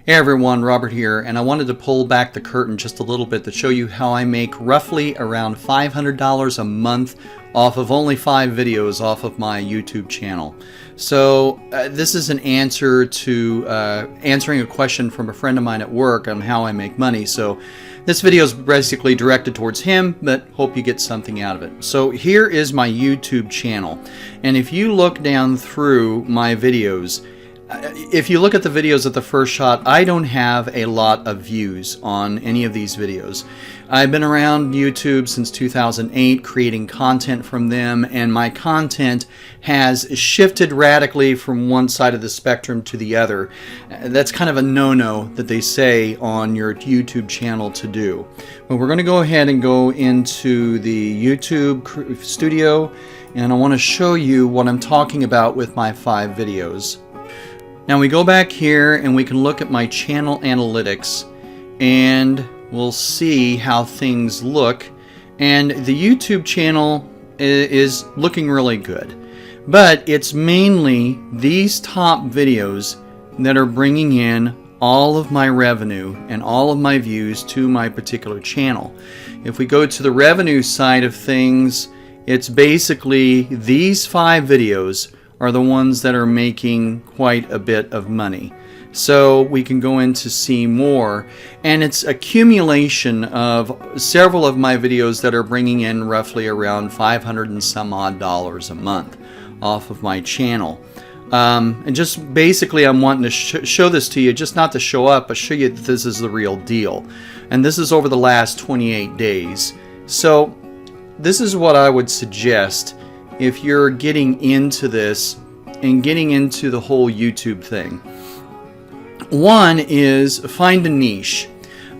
Hey everyone, Robert here, and I wanted to pull back the curtain just a little bit to show you how I make roughly around $500 a month off of only 5 videos off of my YouTube channel. So this is an answer to answering a question from a friend of mine at work on how I make money. So this video is basically directed towards him, but hope you get something out of it. So here is my YouTube channel, and if you look down through my videos, if you look at the videos at the first shot, I don't have a lot of views on any of these videos. I've been around YouTube since 2008, creating content from them, and my content has shifted radically from one side of the spectrum to the other. That's kind of a no-no that they say on your YouTube channel to do. But we're going to go ahead and go into the YouTube studio, and I want to show you what I'm talking about with my 5 videos. Now we go back here and we can look at my channel analytics and we'll see how things look, and the YouTube channel is looking really good, but it's mainly these top videos that are bringing in all of my revenue and all of my views to my particular channel. If we go to the revenue side of things, it's basically these 5 videos are the ones that are making quite a bit of money. So we can go in to see more, and it's accumulation of several of my videos that are bringing in roughly around $500 and some odd a month off of my channel. And just basically I'm wanting to show this to you, just not to show up, but show you that this is the real deal. And this is over the last 28 days. So this is what I would suggest if you're getting into this and getting into the whole YouTube thing. One is find a niche.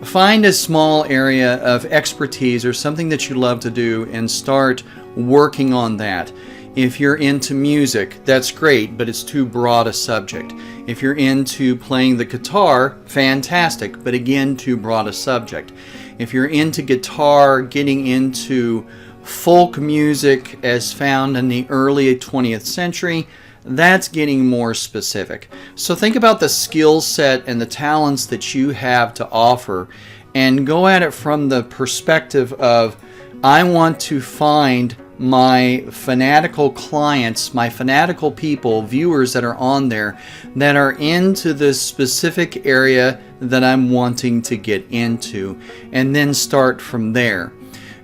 Find a small area of expertise or something that you love to do and start working on that. If you're into music, that's great, but it's too broad a subject. If you're into playing the guitar, fantastic, but again, too broad a subject. If you're into guitar, getting into folk music as found in the early 20th century, that's getting more specific. So think about the skill set and the talents that you have to offer and go at it from the perspective of, I want to find my fanatical clients, my fanatical people, viewers that are on there that are into this specific area that I'm wanting to get into, and then start from there.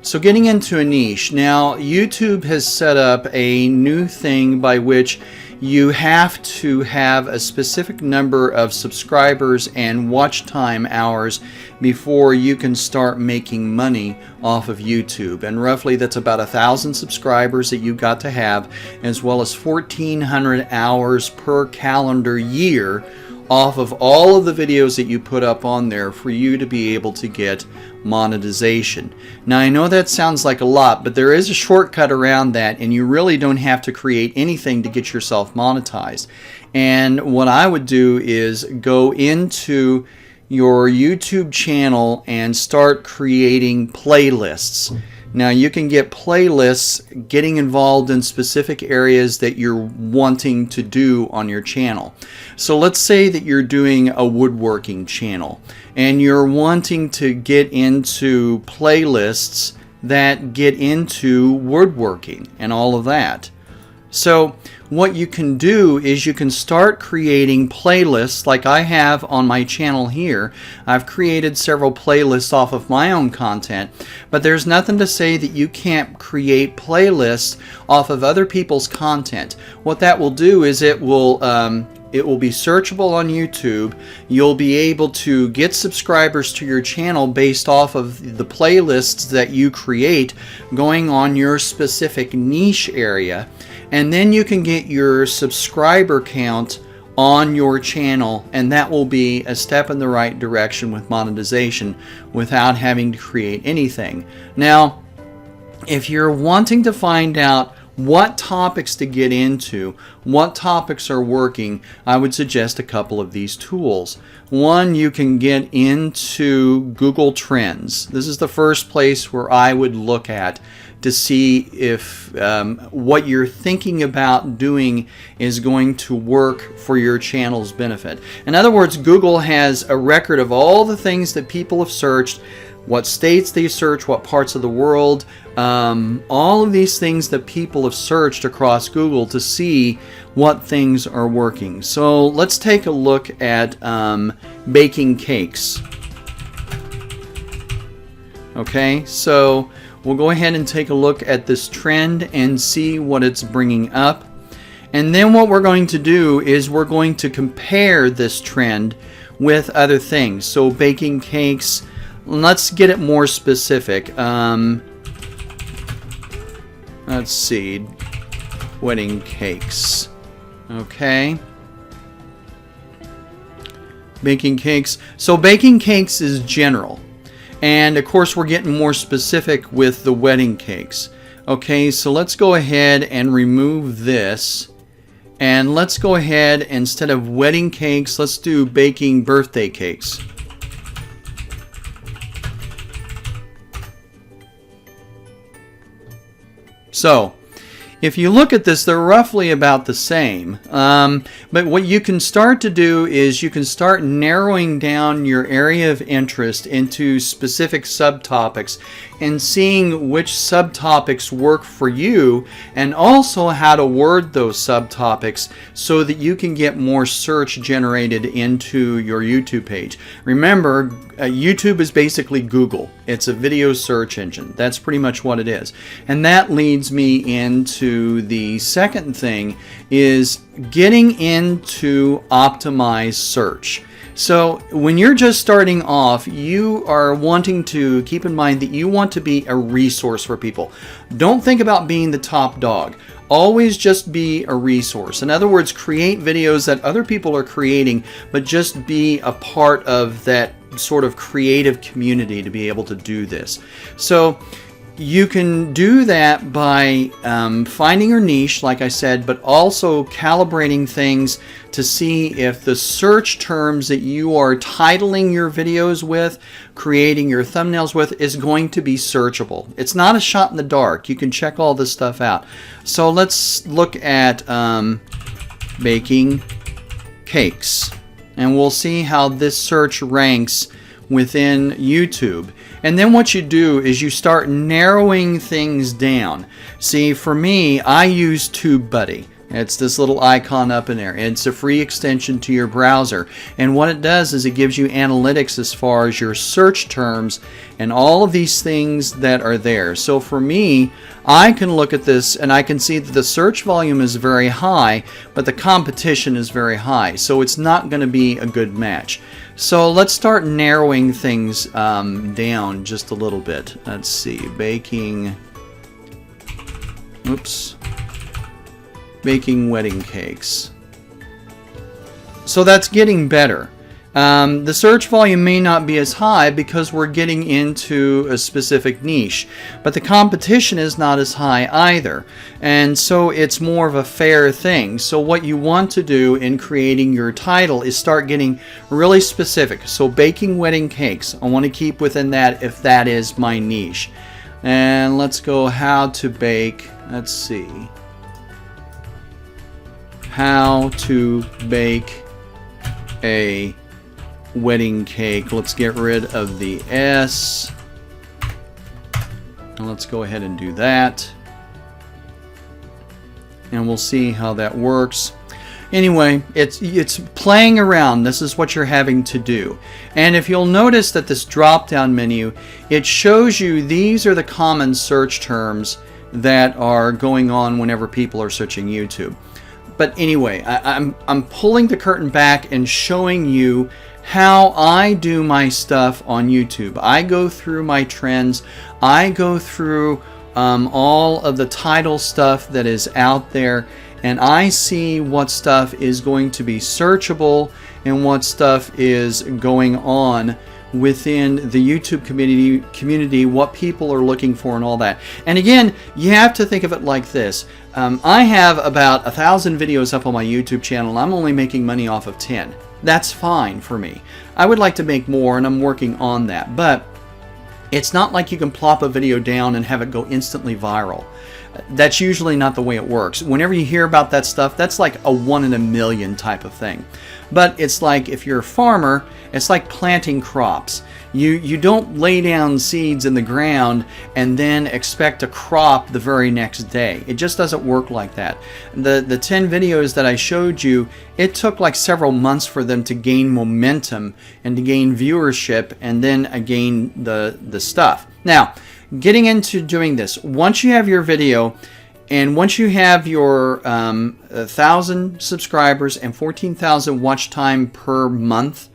So getting into a niche. Now YouTube has set up a new thing by which you have to have a specific number of subscribers and watch time hours before you can start making money off of YouTube. And roughly that's about 1,000 subscribers that you've got to have, as well as 1,400 hours per calendar year off of all of the videos that you put up on there for you to be able to get monetization. Now I know that sounds like a lot, but there is a shortcut around that, and you really don't have to create anything to get yourself monetized. And what I would do is go into your YouTube channel and start creating playlists. Now you can get playlists getting involved in specific areas that you're wanting to do on your channel. So let's say that you're doing a woodworking channel and you're wanting to get into playlists that get into woodworking and all of that. So what you can do is you can start creating playlists like I have on my channel here. I've created several playlists off of my own content, but there's nothing to say that you can't create playlists off of other people's content. What that will do is it will be searchable on YouTube. You'll be able to get subscribers to your channel based off of the playlists that you create going on your specific niche area. And then you can get your subscriber count on your channel, and that will be a step in the right direction with monetization without having to create anything. Now, if you're wanting to find out what topics to get into, what topics are working, I would suggest a couple of these tools. One, you can get into Google Trends. This is the first place where I would look at to see if what you're thinking about doing is going to work for your channel's benefit. In other words, Google has a record of all the things that people have searched, what states they search, what parts of the world, all of these things that people have searched across Google to see what things are working. So let's take a look at baking cakes. Okay, so we'll go ahead and take a look at this trend and see what it's bringing up. And then what we're going to do is we're going to compare this trend with other things. So baking cakes, let's get it more specific. Let's see, wedding cakes. Okay. Baking cakes. So baking cakes is general. And of course we're getting more specific with the wedding cakes. Okay, so let's go ahead and remove this. And let's go ahead, instead of wedding cakes, let's do baking birthday cakes. So, if you look at this, they're roughly about the same. But what you can start to do is you can start narrowing down your area of interest into specific subtopics and seeing which subtopics work for you, and also how to word those subtopics so that you can get more search generated into your YouTube page. Remember, YouTube is basically Google. It's a video search engine. That's pretty much what it is. And that leads me into the second thing, is getting into optimized search. So when you're just starting off, you are wanting to keep in mind that you want to be a resource for people. Don't think about being the top dog. Always just be a resource. In other words, create videos that other people are creating, but just be a part of that sort of creative community to be able to do this. So you can do that by finding your niche, like I said, but also calibrating things to see if the search terms that you are titling your videos with, creating your thumbnails with, is going to be searchable. It's not a shot in the dark. You can check all this stuff out. So let's look at baking cakes, and we'll see how this search ranks within YouTube. And then what you do is you start narrowing things down. See, for me, I use Tubebuddy. It's this little icon up in there. It's a free extension to your browser. And what it does is it gives you analytics as far as your search terms and all of these things that are there. So for me, I can look at this and I can see that the search volume is very high, but the competition is very high. So it's not going to be a good match. So let's start narrowing things down just a little bit. Let's see, baking wedding cakes. So that's getting better. The search volume may not be as high because we're getting into a specific niche, but the competition is not as high either, and so it's more of a fair thing. So what you want to do in creating your title is start getting really specific. So baking wedding cakes, I want to keep within that if that is my niche. And let's go how to bake, let's see, how to bake a wedding cake. Let's get rid of the S. And let's go ahead and do that. And we'll see how that works. Anyway, it's playing around. This is what you're having to do. And if you'll notice that this drop-down menu, it shows you these are the common search terms that are going on whenever people are searching YouTube. But anyway, I'm pulling the curtain back and showing you how I do my stuff on YouTube. I go through my trends. I go through all of the title stuff that is out there, and I see what stuff is going to be searchable and what stuff is going on within the YouTube community, what people are looking for and all that. And again, you have to think of it like this. I have about 1,000 videos up on my YouTube channel, and I'm only making money off of 10. That's fine for me. I would like to make more, and I'm working on that. But It's not like you can plop a video down and have it go instantly viral. That's usually not the way it works. Whenever you hear about that stuff, that's like a 1 in a million type of thing. But it's like, if you're a farmer, it's like planting crops. You don't lay down seeds in the ground and then expect a crop the very next day. It just doesn't work like that. The 10 videos that I showed you, it took like several months for them to gain momentum and to gain viewership and then gain the stuff. Now, getting into doing this, once you have your video and once you have your 1,000 subscribers and 14,000 watch time per month,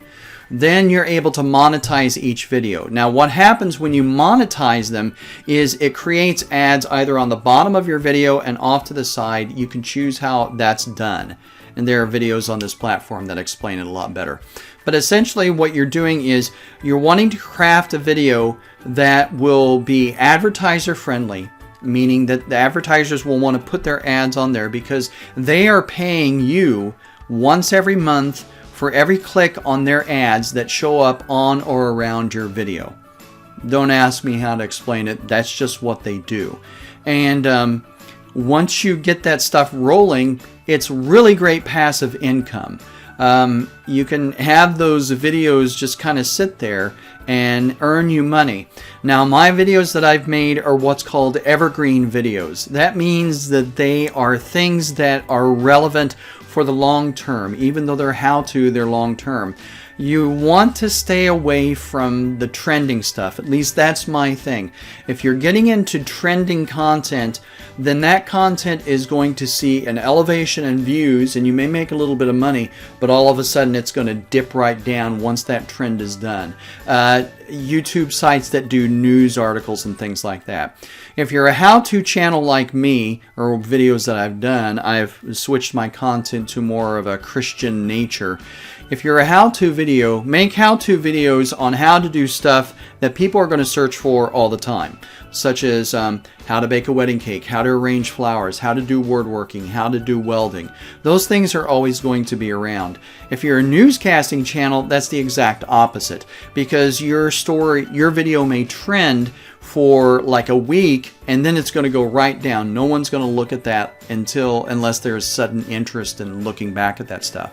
then you're able to monetize each video. Now, what happens when you monetize them is it creates ads either on the bottom of your video and off to the side. You can choose how that's done. And there are videos on this platform that explain it a lot better. But essentially what you're doing is you're wanting to craft a video that will be advertiser friendly, meaning that the advertisers will want to put their ads on there because they are paying you once every month for every click on their ads that show up on or around your video. Don't ask me how to explain it. That's just what they do. And once you get that stuff rolling, it's really great passive income. You can have those videos just kind of sit there and earn you money. Now, my videos that I've made are what's called evergreen videos. That means that they are things that are relevant for the long term. Even though they're how-to, they're long term. You want to stay away from the trending stuff. At least that's my thing. If you're getting into trending content, then that content is going to see an elevation in views, and you may make a little bit of money, but all of a sudden it's going to dip right down once that trend is done. YouTube sites that do news articles and things like that. If you're a how-to channel like me, or videos that I've done, I've switched my content to more of a Christian nature. If you're a how-to video, make how-to videos on how to do stuff that people are going to search for all the time, such as how to bake a wedding cake, how to arrange flowers, how to do woodworking, how to do welding. Those things are always going to be around. If you're a newscasting channel, that's the exact opposite, because your video may trend for like a week and then it's going to go right down. No one's going to look at that unless there's sudden interest in looking back at that stuff.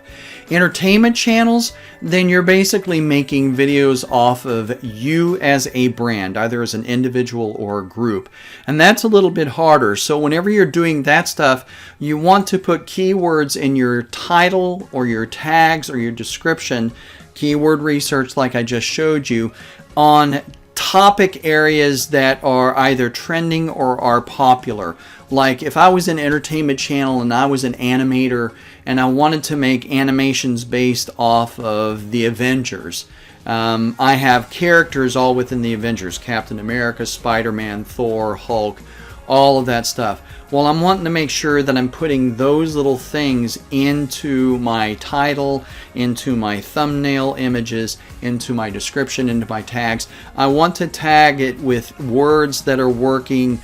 Entertainment channels, then you're basically making videos off of you as a brand, either as an individual or a group. And that's a little bit harder. So whenever you're doing that stuff, you want to put keywords in your title or your tags or your description, keyword research like I just showed you, on topic areas that are either trending or are popular. Like if I was an entertainment channel and I was an animator and I wanted to make animations based off of the Avengers. I have characters all within the Avengers: Captain America, Spider-Man, Thor, Hulk, all of that stuff. Well, I'm wanting to make sure that I'm putting those little things into my title, into my thumbnail images, into my description, into my tags. I want to tag it with words that are working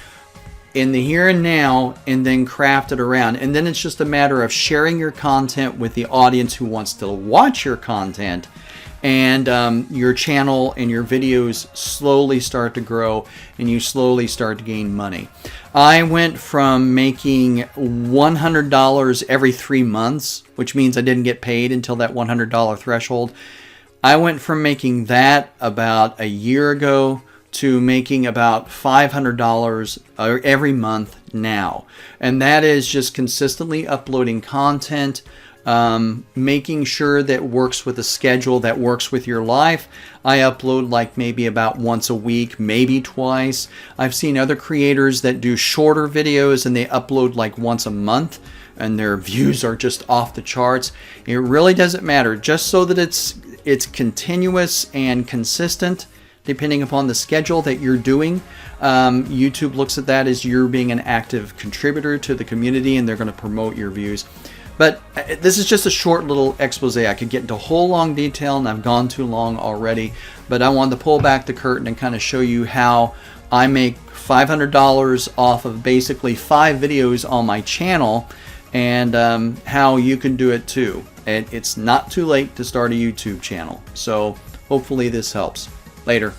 in the here and now, and then craft it around. And then it's just a matter of sharing your content with the audience who wants to watch your content. And your channel and your videos slowly start to grow and you slowly start to gain money. I went from making $100 every 3 months, which means I didn't get paid until that $100 threshold. I went from making that about a year ago to making about $500 every month now. And that is just consistently uploading content, making sure that works with a schedule that works with your life. I upload like maybe about once a week, maybe twice. I've seen other creators that do shorter videos and they upload like once a month and their views are just off the charts. It really doesn't matter, just so that it's continuous and consistent depending upon the schedule that you're doing. YouTube looks at that as you're being an active contributor to the community and they're going to promote your views. But this is just a short little expose. I could get into a whole long detail and I've gone too long already. But I wanted to pull back the curtain and kind of show you how I make $500 off of basically 5 videos on my channel, and how you can do it too. And it's not too late to start a YouTube channel. So hopefully this helps. Later.